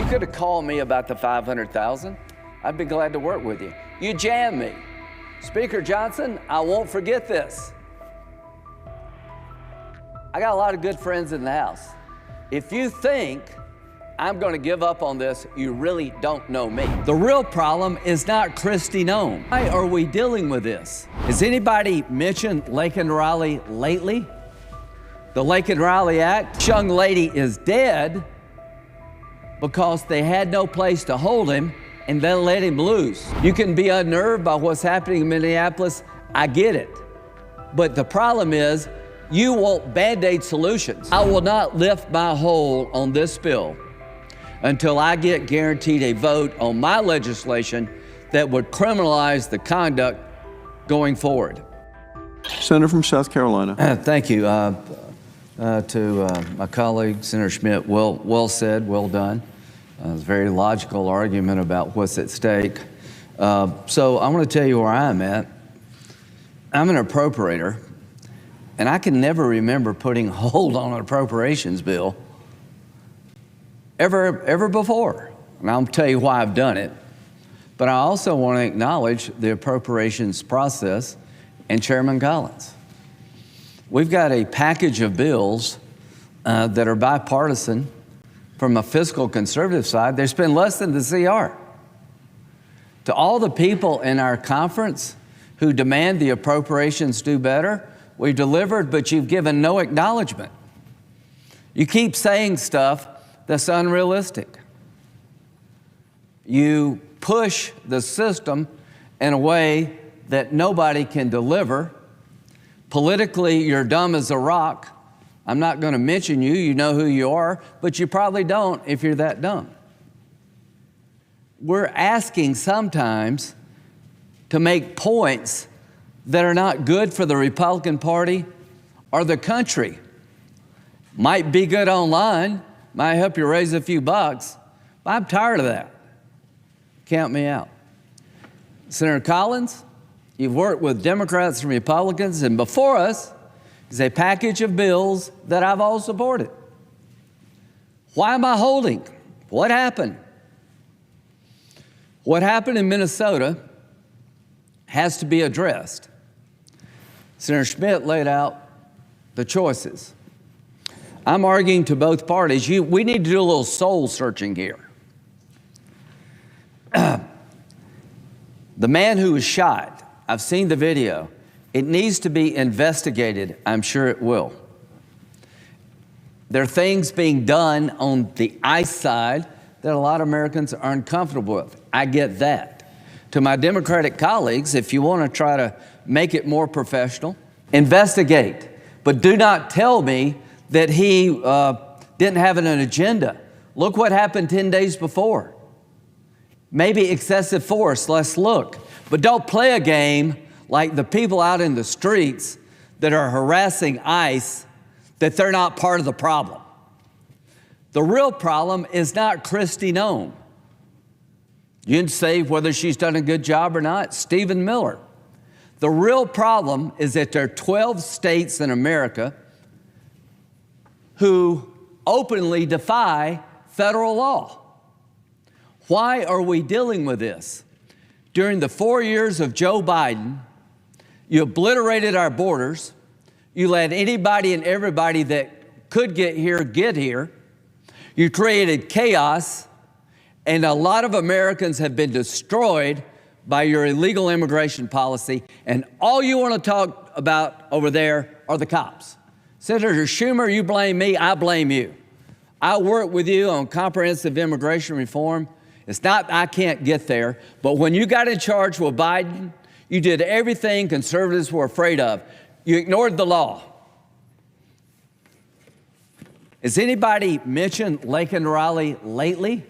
could have called me about the 500,000. I'd be glad to work with you. You jammed me. Speaker Johnson, I won't forget this. I got a lot of good friends in the House. If you think I'm going to give up on this, you really don't know me. The real problem is not Kristi Noem. Why are we dealing with this? Has anybody mentioned Laken Riley lately? The Laken Riley Act? This young lady is dead because they had no place to hold him and then let him loose. You can be unnerved by what's happening in Minneapolis. I get it. But the problem is, you want Band-Aid solutions. I will not lift my hold on this bill until I get guaranteed a vote on my legislation that would criminalize the conduct going forward. Senator from South Carolina. Thank you. To my colleague, Senator Schmidt, well said, well done. It's a very logical argument about what's at stake. So I want to tell you where I'm at. I'm an appropriator, and I can never remember putting hold on an appropriations bill ever before. And I'll tell you why I've done it. But I also want to acknowledge the appropriations process and Chairman Collins. We've got a package of bills that are bipartisan from a fiscal conservative side. They spend less than the CR. To all the people in our conference who demand the appropriations do better, we've delivered, but you've given no acknowledgement. You keep saying stuff that's unrealistic. You push the system in a way that nobody can deliver. Politically, you're dumb as a rock. I'm not going to mention you. You know who you are, but you probably don't if you're that dumb. We're asking sometimes to make points that are not good for the Republican Party or the country. Might be good online, might help you raise a few bucks, but I'm tired of that. Count me out. Senator Collins, you've worked with Democrats and Republicans, and before us is a package of bills that I've all supported. Why am I holding? What happened? What happened in Minnesota has to be addressed. Senator Schmidt laid out the choices. I'm arguing to both parties, we need to do a little soul searching here. The man who was shot, I've seen the video. It needs to be investigated. I'm sure it will. There are things being done on the ICE side that a lot of Americans are uncomfortable with. I get that. To my Democratic colleagues, if you want to try to make it more professional, investigate. But do not tell me that he didn't have an agenda. Look what happened 10 days before. Maybe excessive force, let's look. But don't play a game like the people out in the streets that are harassing ICE, that they're not part of the problem. The real problem is not Kristi Noem. You can say whether she's done a good job or not, Stephen Miller. The real problem is that there are 12 states in America who openly defy federal law. Why are we dealing with this? During the 4 years of Joe Biden, you obliterated our borders. You let anybody and everybody that could get here, get here. You created chaos, and a lot of Americans have been destroyed by your illegal immigration policy, and all you want to talk about over there are the cops. Senator Schumer, you blame me, I blame you. I work with you on comprehensive immigration reform. It's not I can't get there, but when you got in charge with Biden, you did everything conservatives were afraid of. You ignored the law. Has anybody mentioned Laken Riley lately?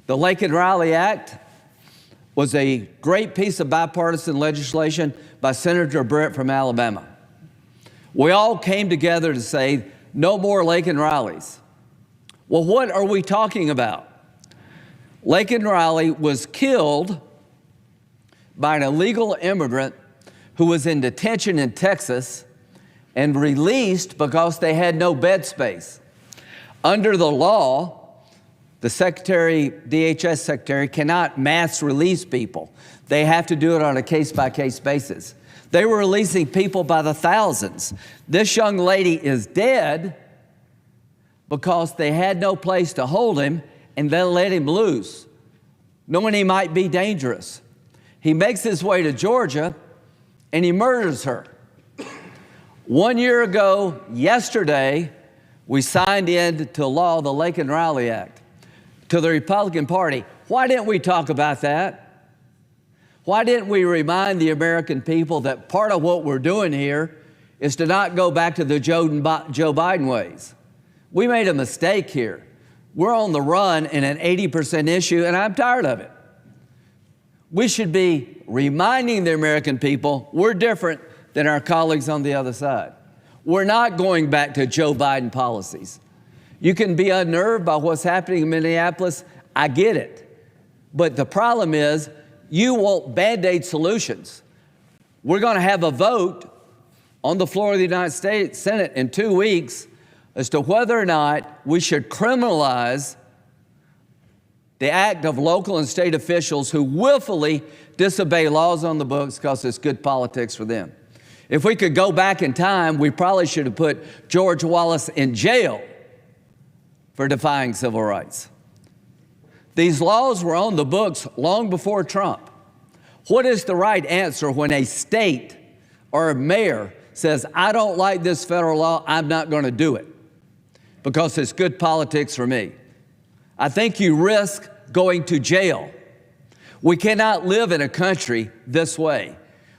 The Laken Riley Act was a great piece of bipartisan legislation by Senator Britt from Alabama. We all came together to say, no more Laken Rileys. Well, what are we talking about? Laken Riley was killed by an illegal immigrant who was in detention in Texas and released because they had no bed space. Under the law, The DHS secretary cannot mass release people. They have to do it on a case-by-case basis. They were releasing people by the thousands. This young lady is dead because they had no place to hold him and then let him loose, knowing he might be dangerous. He makes his way to Georgia and he murders her. 1 year ago, yesterday, we signed into law the Laken Riley Act to the Republican Party. Why didn't we talk about that? Why didn't we remind the American people that part of what we're doing here is to not go back to the Joe Biden ways? We made a mistake here. We're on the run in an 80% issue, and I'm tired of it. We should be reminding the American people we're different than our colleagues on the other side. We're not going back to Joe Biden policies. You can be unnerved by what's happening in Minneapolis. I get it. But the problem is you want Band-Aid solutions. We're going to have a vote on the floor of the United States Senate in 2 weeks as to whether or not we should criminalize the act of local and state officials who willfully disobey laws on the books because it's good politics for them. If we could go back in time, we probably should have put George Wallace in jail for defying civil rights. These laws were on the books long before Trump. What is the right answer when a state or a mayor says, I don't like this federal law, I'm not going to do it because it's good politics for me? I think you risk going to jail. We cannot live in a country this way,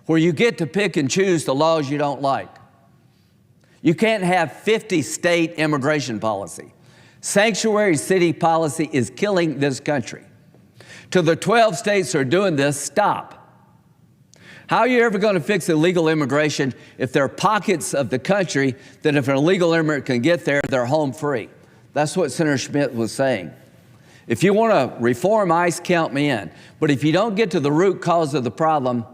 where you get to pick and choose the laws you don't like. You can't have 50 state immigration policy. Sanctuary city policy is killing this country. To the 12 states that are doing this, stop. How are you ever going to fix illegal immigration if there are pockets of the country that if an illegal immigrant can get there, they're home free? That's what Senator Schmidt was saying. If you want to reform ICE, count me in. But if you don't get to the root cause of the problem,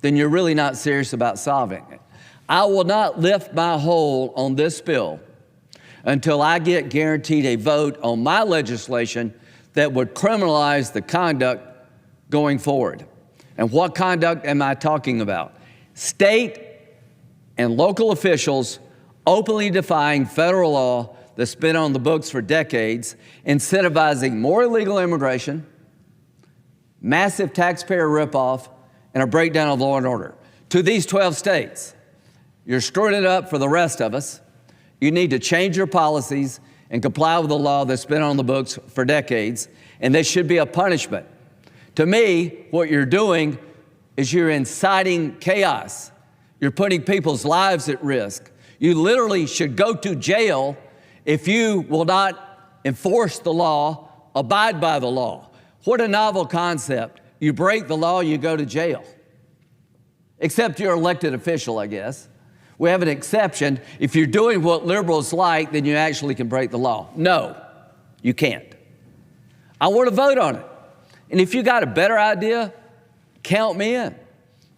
then you're really not serious about solving it. I will not lift my hold on this bill until I get guaranteed a vote on my legislation that would criminalize the conduct going forward. And what conduct am I talking about? State and local officials openly defying federal law that's been on the books for decades, incentivizing more illegal immigration, massive taxpayer ripoff, and a breakdown of law and order. To these 12 states, you're screwing it up for the rest of us. You need to change your policies and comply with the law that's been on the books for decades, and there should be a punishment. To me, what you're doing is you're inciting chaos. You're putting people's lives at risk. You literally should go to jail if you will not enforce the law, abide by the law. What a novel concept. You break the law, you go to jail. Except you're an elected official, I guess. We have an exception. If you're doing what liberals like, then you actually can break the law. No, you can't. I want to vote on it. And if you got a better idea, count me in.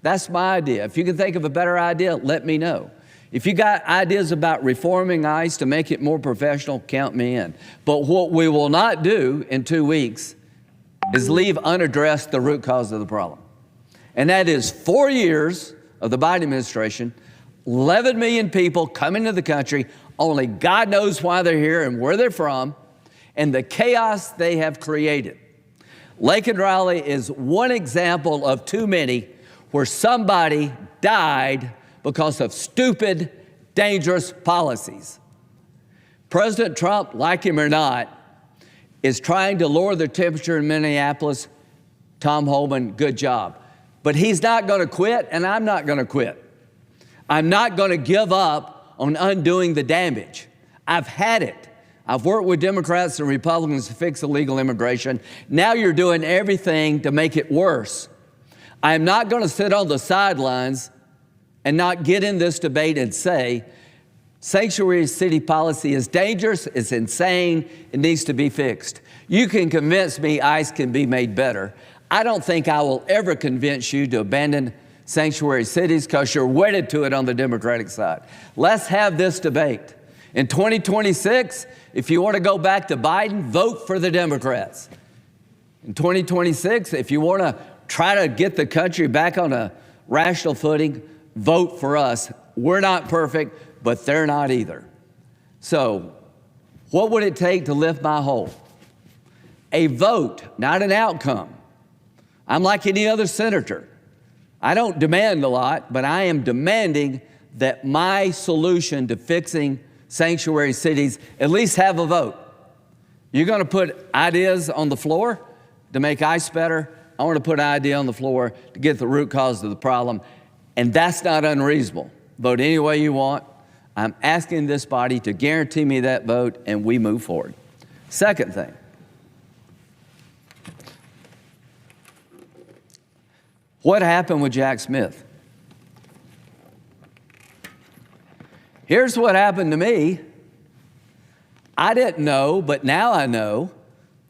That's my idea. If you can think of a better idea, let me know. If you got ideas about reforming ICE to make it more professional, count me in. But what we will not do in 2 weeks is leave unaddressed the root cause of the problem. And that is 4 years of the Biden administration, 11 million people coming to the country, only God knows why they're here and where they're from, and the chaos they have created. Laken Riley is one example of too many where somebody died because of stupid, dangerous policies. President Trump, like him or not, is trying to lower the temperature in Minneapolis. Tom Homan, good job. But he's not going to quit, and I'm not going to quit. I'm not going to give up on undoing the damage. I've had it. I've worked with Democrats and Republicans to fix illegal immigration. Now you're doing everything to make it worse. I am not going to sit on the sidelines and not get in this debate and say, sanctuary city policy is dangerous, it's insane, it needs to be fixed. You can convince me ICE can be made better. I don't think I will ever convince you to abandon sanctuary cities because you're wedded to it on the Democratic side. Let's have this debate. In 2026, if you want to go back to Biden, vote for the Democrats. In 2026, if you want to try to get the country back on a rational footing, vote for us. We're not perfect, but they're not either. So, what would it take to lift my hold? A vote, not an outcome. I'm like any other senator. I don't demand a lot, but I am demanding that my solution to fixing sanctuary cities at least have a vote. You're going to put ideas on the floor to make ICE better. I want to put an idea on the floor to get the root cause of the problem, and that's not unreasonable. Vote any way you want. I'm asking this body to guarantee me that vote, and we move forward. Second thing. What happened with Jack Smith? Here's what happened to me. I didn't know, but now I know.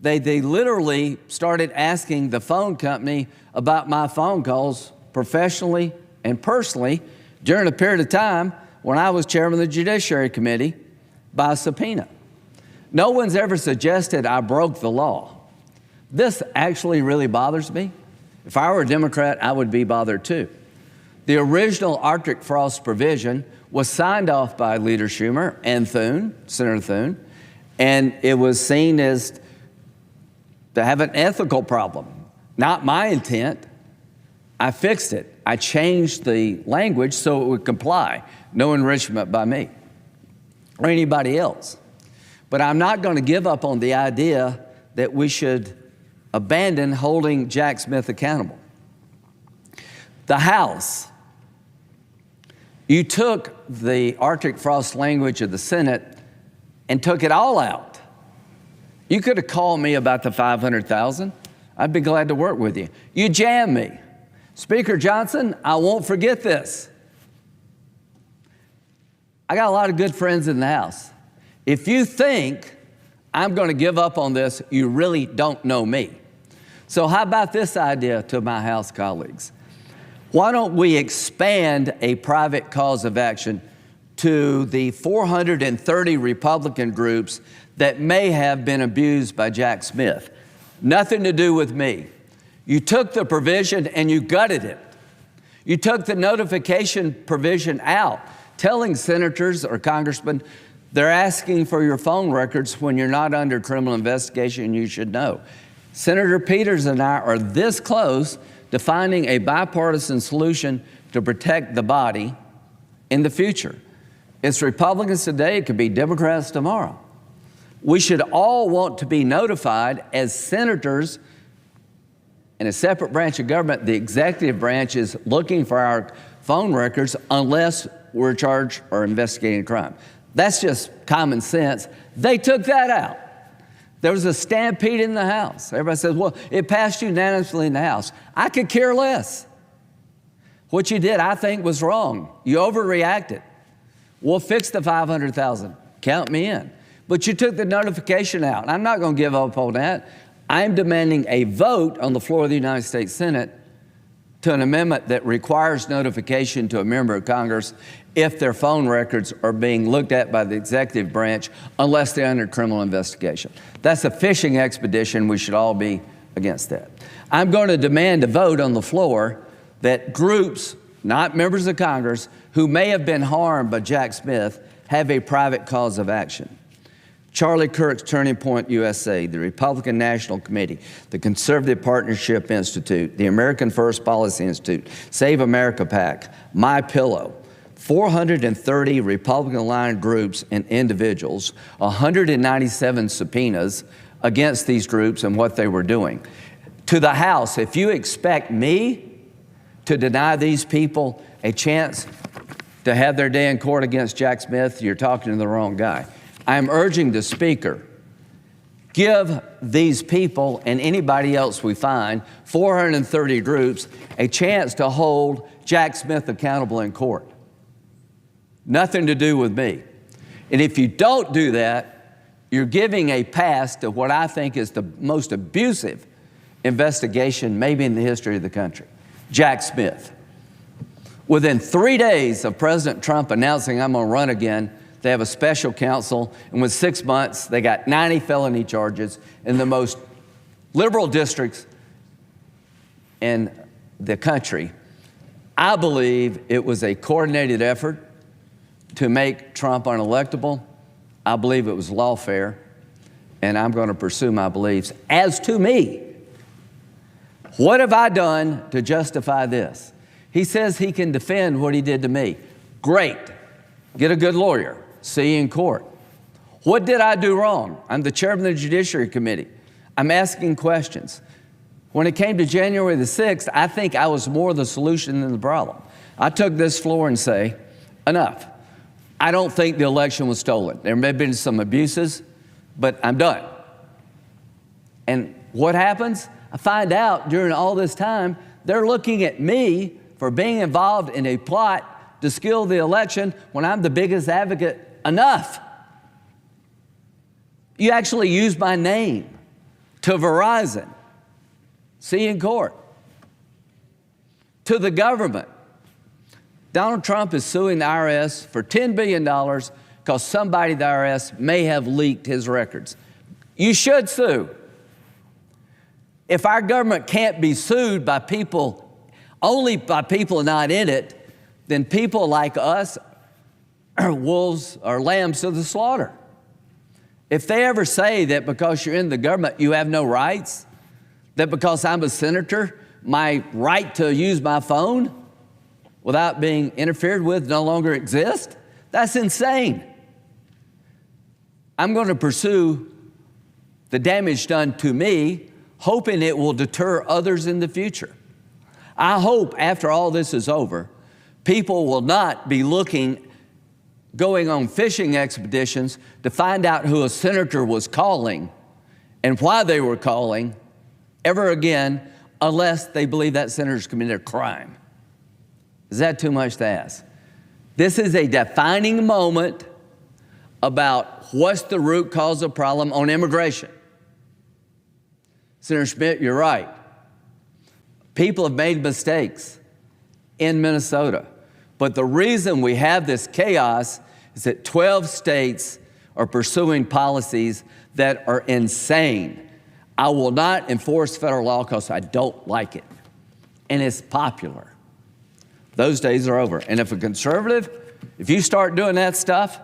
They literally started asking the phone company about my phone calls professionally and personally during a period of time when I was chairman of the Judiciary Committee by subpoena. No one's ever suggested I broke the law. This actually really bothers me. If I were a Democrat, I would be bothered too. The original Arctic frost provision was signed off by Leader Schumer and Thune, Senator Thune, and it was seen as to have an ethical problem. Not my intent. I fixed it. I changed the language so it would comply. No enrichment by me or anybody else. But I'm not going to give up on the idea that we should abandon holding Jack Smith accountable. The House, you took the Arctic frost language of the Senate and took it all out. You could have called me about the 500,000. I'd be glad to work with you. You jammed me. Speaker Johnson, I won't forget this. I got a lot of good friends in the House. If you think I'm going to give up on this, you really don't know me. So how about this idea to my House colleagues? Why don't we expand a private cause of action to the 430 Republican groups that may have been abused by Jack Smith? Nothing to do with me. You took the provision and you gutted it. You took the notification provision out, telling senators or congressmen they're asking for your phone records when you're not under criminal investigation and you should know. Senator Peters and I are this close to finding a bipartisan solution to protect the body in the future. It's Republicans today, it could be Democrats tomorrow. We should all want to be notified as senators in a separate branch of government. The executive branch is looking for our phone records unless we're charged or investigating a crime. That's just common sense. They took that out. There was a stampede in the House. Everybody says, well, it passed unanimously in the House. I could care less. What you did, I think, was wrong. You overreacted. We'll fix the 500,000. Count me in. But you took the notification out. I'm not going to give up on that. I'm demanding a vote on the floor of the United States Senate to an amendment that requires notification to a member of Congress if their phone records are being looked at by the executive branch unless they're under criminal investigation. That's a fishing expedition. We should all be against that. I'm going to demand a vote on the floor that groups, not members of Congress, who may have been harmed by Jack Smith have a private cause of action. Charlie Kirk's Turning Point USA, the Republican National Committee, the Conservative Partnership Institute, the American First Policy Institute, Save America PAC, My Pillow, 430 Republican-aligned groups and individuals, 197 subpoenas against these groups and what they were doing. To the House, if you expect me to deny these people a chance to have their day in court against Jack Smith, you're talking to the wrong guy. I'm urging the Speaker, give these people and anybody else we find, 430 groups, a chance to hold Jack Smith accountable in court. Nothing to do with me. And if you don't do that, you're giving a pass to what I think is the most abusive investigation maybe in the history of the country, Jack Smith. Within 3 days of President Trump announcing I'm going to run again, They have a special counsel, and with 6 months, they got 90 felony charges in the most liberal districts in the country. I believe it was a coordinated effort to make Trump unelectable. I believe it was lawfare, and I'm going to pursue my beliefs. As to me, what have I done to justify this? He says he can defend what he did to me. Great. Get a good lawyer. See you in court. What did I do wrong? I'm the chairman of the Judiciary Committee. I'm asking questions. When it came to January the 6th, I think I was more the solution than the problem. I took this floor and say, enough. I don't think the election was stolen. There may have been some abuses, but I'm done. And what happens? I find out during all this time, they're looking at me for being involved in a plot to steal the election when I'm the biggest advocate. Enough. You actually used my name to Verizon. See you in court. To the government. Donald Trump is suing the IRS for $10 billion because somebody at the IRS may have leaked his records. You should sue. If our government can't be sued by people, only by people not in it, then people like us are wolves or lambs to the slaughter. If they ever say that because you're in the government you have no rights, that because I'm a senator, my right to use my phone without being interfered with no longer exists, that's insane. I'm going to pursue the damage done to me, hoping it will deter others in the future. I hope after all this is over, people will not be going on fishing expeditions to find out who a senator was calling and why they were calling ever again, unless they believe that senator's committed a crime. Is that too much to ask? This is a defining moment about what's the root cause of the problem on immigration. Senator Schmidt, you're right. People have made mistakes in Minnesota. But the reason we have this chaos is that 12 states are pursuing policies that are insane. I will not enforce federal law because I don't like it. And it's popular. Those days are over. And if a conservative, if you start doing that stuff,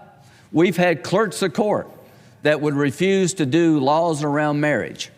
we've had clerks of court that would refuse to do laws around marriage.